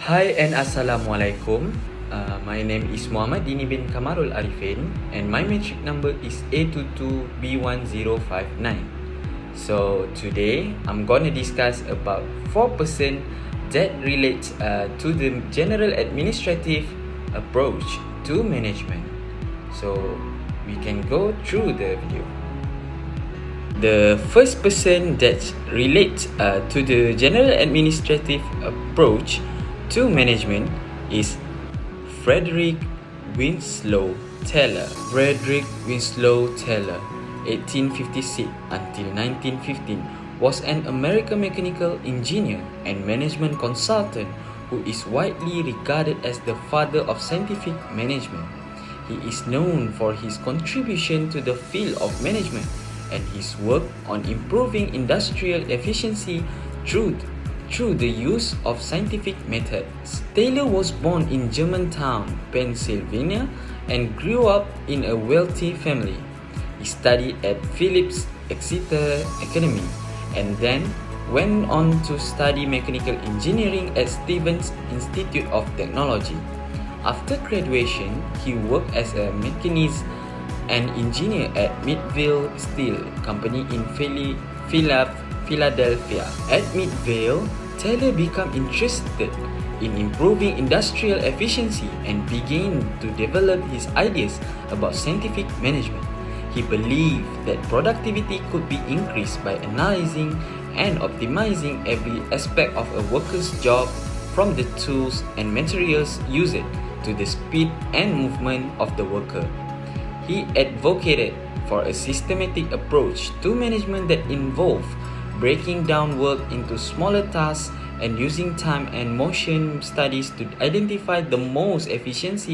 Hi and Assalamualaikum. My name is Muhammad Dini bin Kamarul Arifin and my metric number is A22B1059. So today I'm gonna discuss about 4% that relates to the general administrative approach to management. So we can go through the video. The first person that relates to the general administrative approach to management is Frederick Winslow Taylor. Frederick Winslow Taylor, 1856 until 1915, was an American mechanical engineer and management consultant who is widely regarded as the father of scientific management. He is known for his contribution to the field of management and his work on improving industrial efficiency through the use of scientific methods. Taylor was born in Germantown, Pennsylvania, and grew up in a wealthy family. He studied at Phillips Exeter Academy and then went on to study mechanical engineering at Stevens Institute of Technology. After graduation, he worked as a machinist and engineer at Midvale Steel Company in Philadelphia. At Midvale, Taylor became interested in improving industrial efficiency and began to develop his ideas about scientific management. He believed that productivity could be increased by analyzing and optimizing every aspect of a worker's job, from the tools and materials used to the speed and movement of the worker. He advocated for a systematic approach to management that involved breaking down work into smaller tasks and using time and motion studies to identify the most efficient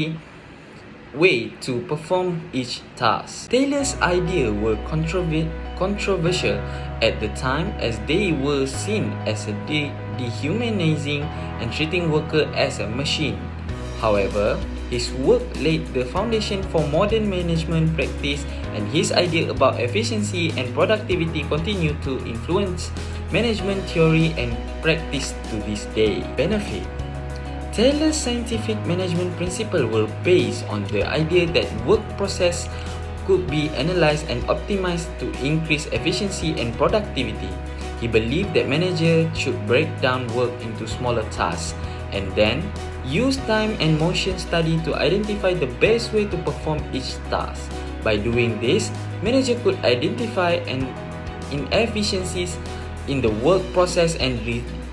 way to perform each task. Taylor's ideas were controversial at the time, as they were seen as dehumanizing and treating workers as a machine. However, his work laid the foundation for modern management practice, and his idea about efficiency and productivity continue to influence management theory and practice to this day. Benefit: Taylor's scientific management principles were based on the idea that work process could be analyzed and optimized to increase efficiency and productivity. He believed that managers should break down work into smaller tasks and then use time and motion study to identify the best way to perform each task. By doing this, manager could identify inefficiencies in the work process and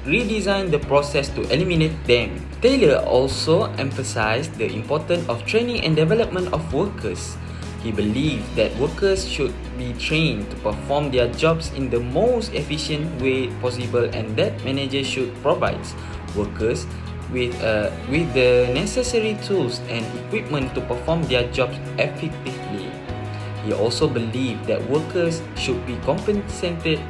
redesign the process to eliminate them. Taylor also emphasized the importance of training and development of workers. He believed that workers should be trained to perform their jobs in the most efficient way possible, and that managers should provide workers with the necessary tools and equipment to perform their jobs effectively. He also believed that workers should be compensated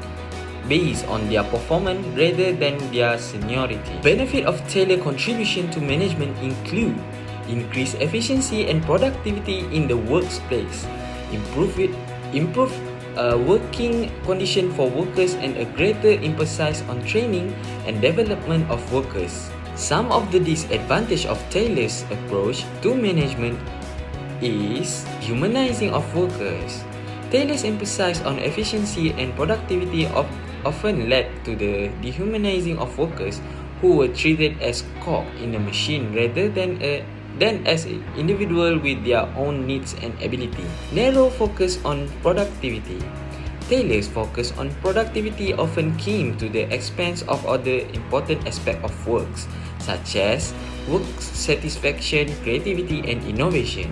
based on their performance rather than their seniority. Benefit of Taylor's contribution to management include increased efficiency and productivity in the workplace, improved working condition for workers, and a greater emphasis on training and development of workers. Some of the disadvantages of Taylor's approach to management is humanizing of workers. Taylor's emphasis on efficiency and productivity often led to the dehumanizing of workers, who were treated as cogs in a machine rather than as an individual with their own needs and ability. Narrow focus on productivity. Taylor's focus on productivity often came to the expense of other important aspects of works, such as work satisfaction, creativity, and innovation.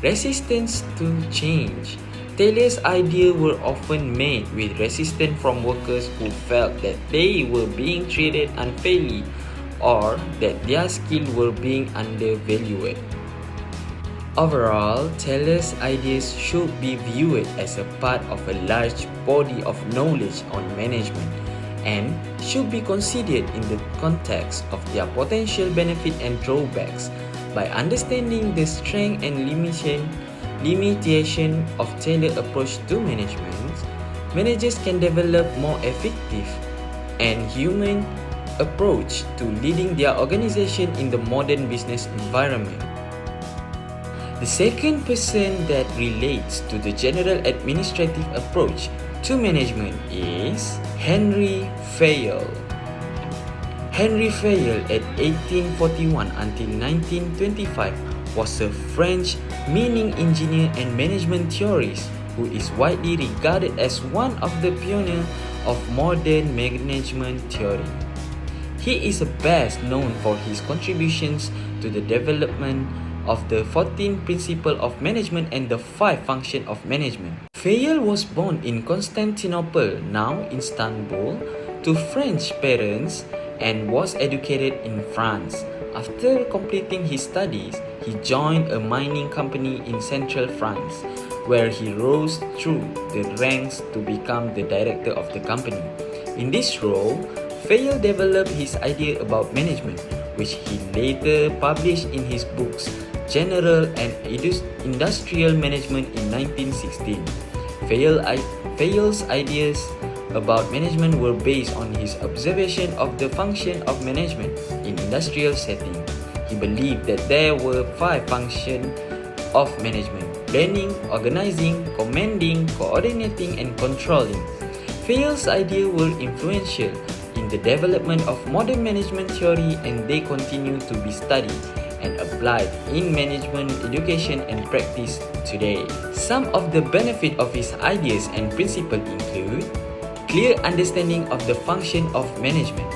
Resistance to change. Taylor's ideas were often met with resistance from workers who felt that they were being treated unfairly or that their skills were being undervalued. Overall, Taylor's ideas should be viewed as a part of a large body of knowledge on management and should be considered in the context of their potential benefit and drawbacks. By understanding the strength and limitation of Taylor's approach to management, managers can develop more effective and approach to leading their organization in the modern business environment. The second person that relates to the general administrative approach to management is Henry Fayol. Henry Fayol at 1841 until 1925 was a French mining engineer and management theorist who is widely regarded as one of the pioneers of modern management theory. He is best known for his contributions to the development of the 14 Principles of Management and the 5 Functions of Management. Fayol was born in Constantinople, now Istanbul, to French parents and was educated in France. After completing his studies, he joined a mining company in central France, where he rose through the ranks to become the director of the company. In this role, Fayol developed his idea about management, which he later published in his books General and Industrial Management in 1916. Fayol's ideas about management were based on his observation of the function of management in industrial setting. He believed that there were 5 functions of management: planning, organizing, commanding, coordinating, and controlling. Fayol's ideas were influential in the development of modern management theory, and they continue to be studied and applied in management education and practice today. Some of the benefits of his ideas and principles include clear understanding of the function of management.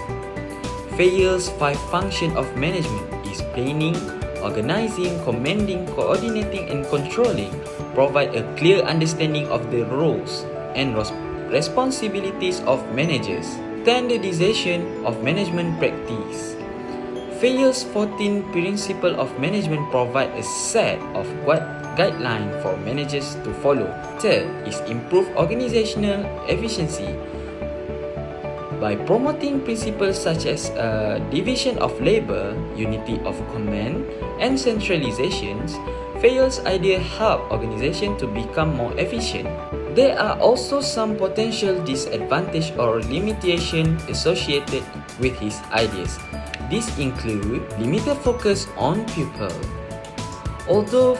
Fayol's 5 functions of management is planning, organizing, commanding, coordinating, and controlling provide a clear understanding of the roles and responsibilities of managers. Standardization of management practice. Fayol's 14 Principles of Management provide a set of guidelines for managers to follow. Third is improve organizational efficiency. By promoting principles such as division of labor, unity of command, and centralizations, Fayol's idea help organization to become more efficient. There are also some potential disadvantage or limitation associated with his ideas. These include limited focus on people. Although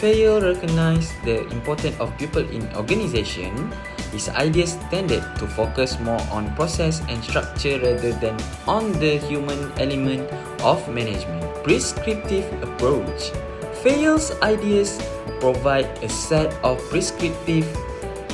Fayol recognized the importance of people in organization, his ideas tended to focus more on process and structure rather than on the human element of management. Prescriptive approach. Fayol's ideas provide a set of prescriptive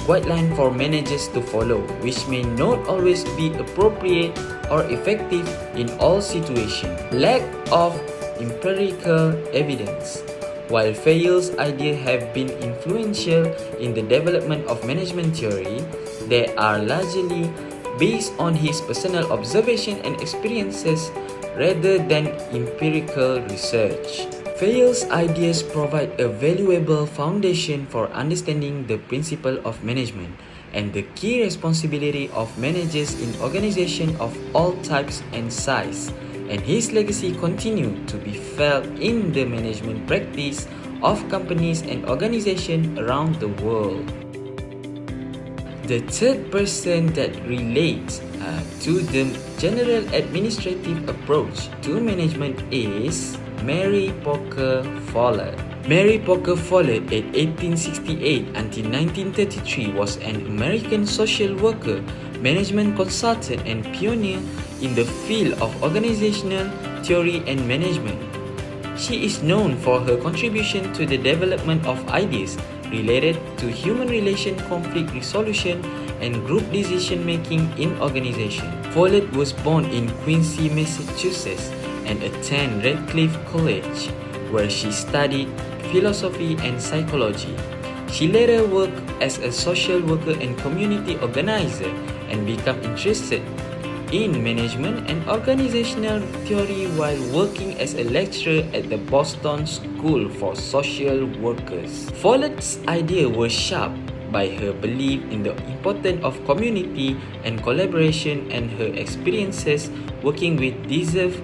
guidelines for managers to follow, which may not always be appropriate or effective in all situations. Lack of empirical evidence. While Fayol's ideas have been influential in the development of management theory, they are largely based on his personal observation and experiences rather than empirical research. Fayol's ideas provide a valuable foundation for understanding the principle of management and the key responsibility of managers in organizations of all types and size, and his legacy continues to be felt in the management practice of companies and organizations around the world. The third person that relates to the general administrative approach to management is Mary Poker Follett. Mary Poker Follett at 1868 until 1933 was an American social worker, management consultant, and pioneer in the field of organizational theory and management. She is known for her contribution to the development of ideas related to human relation, conflict resolution, and group decision-making in organizations. Follett was born in Quincy, Massachusetts, and attended Radcliffe College, where she studied philosophy and psychology. She later worked as a social worker and community organizer and became interested in management and organizational theory while working as a lecturer at the Boston School for Social Workers. Follett's ideas were shaped by her belief in the importance of community and collaboration and her experiences working with diverse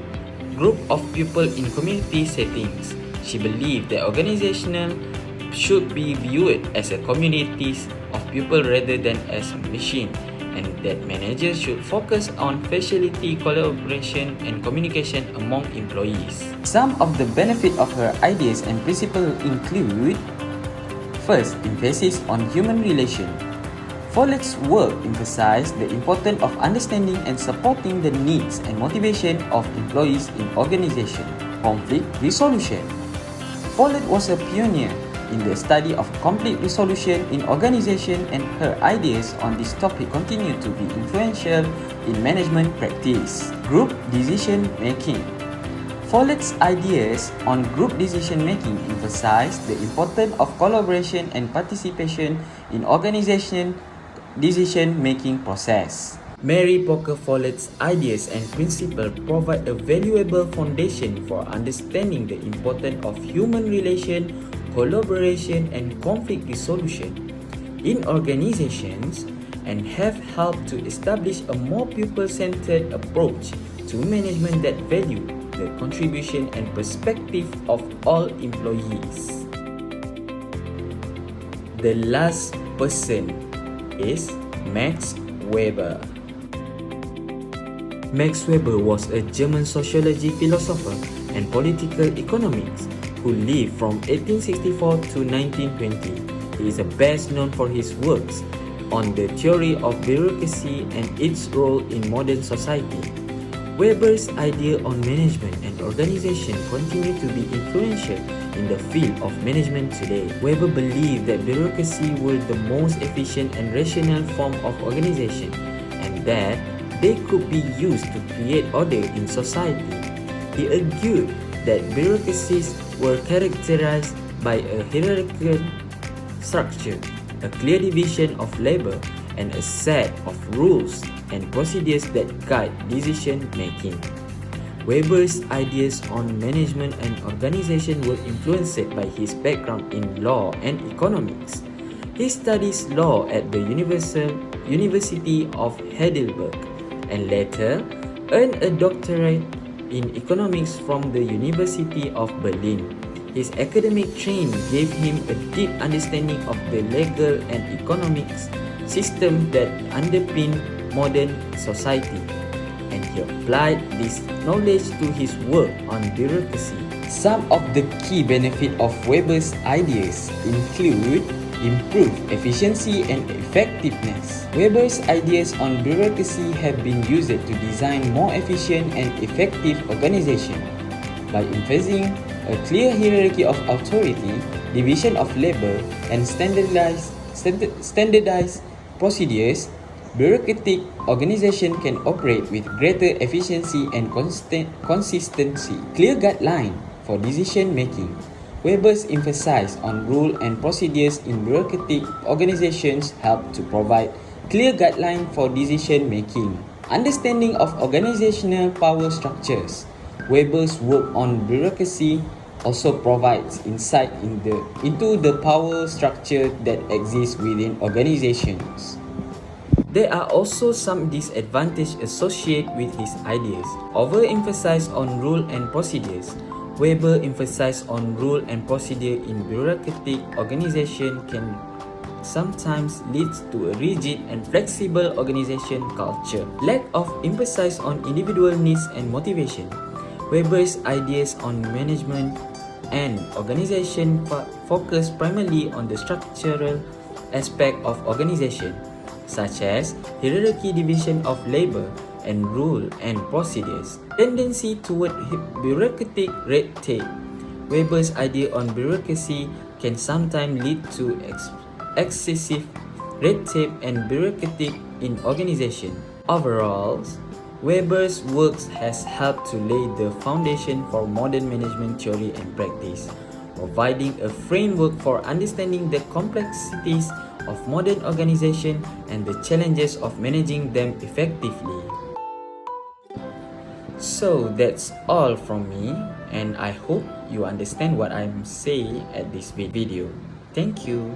group of people in community settings. She believed that organizations should be viewed as a communities of people rather than as machines, and that managers should focus on facility collaboration and communication among employees. Some of the benefits of her ideas and principles include: first, emphasis on human relation. Follett's work emphasized the importance of understanding and supporting the needs and motivation of employees in organization. Conflict resolution. Follett was a pioneer in the study of conflict resolution in organization, and her ideas on this topic continue to be influential in management practice. Group decision making. Follett's ideas on group decision making emphasized the importance of collaboration and participation in organization decision-making process. Mary Poker Follett's ideas and principles provide a valuable foundation for understanding the importance of human relation, collaboration, and conflict resolution in organizations, and have helped to establish a more people-centered approach to management that value the contribution and perspective of all employees. The last person is Max Weber. Max Weber was a German sociology philosopher and political economist who lived from 1864 to 1920. He is best known for his works on the theory of bureaucracy and its role in modern society. Weber's idea on management and organization continue to be influential in the field of management today. Weber believed that bureaucracy were the most efficient and rational form of organization, and that they could be used to create order in society. He argued that bureaucracies were characterized by a hierarchical structure, a clear division of labor, and a set of rules and procedures that guide decision making. Weber's ideas on management and organization were influenced by his background in law and economics. He studies law at the University of Heidelberg and later earned a doctorate in economics from the University of Berlin. His academic training gave him a deep understanding of the legal and economics system that underpin modern society, and he applied this knowledge to his work on bureaucracy. Some of the key benefits of Weber's ideas include improved efficiency and effectiveness. Weber's ideas on bureaucracy have been used to design more efficient and effective organization. By emphasizing a clear hierarchy of authority, division of labor, and standardized procedures, bureaucratic organization can operate with greater efficiency and consistency. Clear guideline for decision making. Weber's emphasis on rules and procedures in bureaucratic organizations help to provide clear guideline for decision making. Understanding of organizational power structures. Weber's work on bureaucracy also provides insight into the power structure that exists within organizations. There are also some disadvantages associated with his ideas. Overemphasis on rule and procedures. Weber emphasized on rule and procedure in bureaucratic organization can sometimes lead to a rigid and flexible organization culture. Lack of emphasis on individual needs and motivation. Weber's ideas on management and organization focus primarily on the structural aspect of organization, such as hierarchy, division of labor, and rule and procedures. Tendency toward bureaucratic red tape. Weber's idea on bureaucracy can sometimes lead to excessive red tape and bureaucratic in organization. Overall, Weber's works has helped to lay the foundation for modern management theory and practice, providing a framework for understanding the complexities of modern organization and the challenges of managing them effectively. So that's all from me, and I hope you understand what I'm saying at this video. Thank you.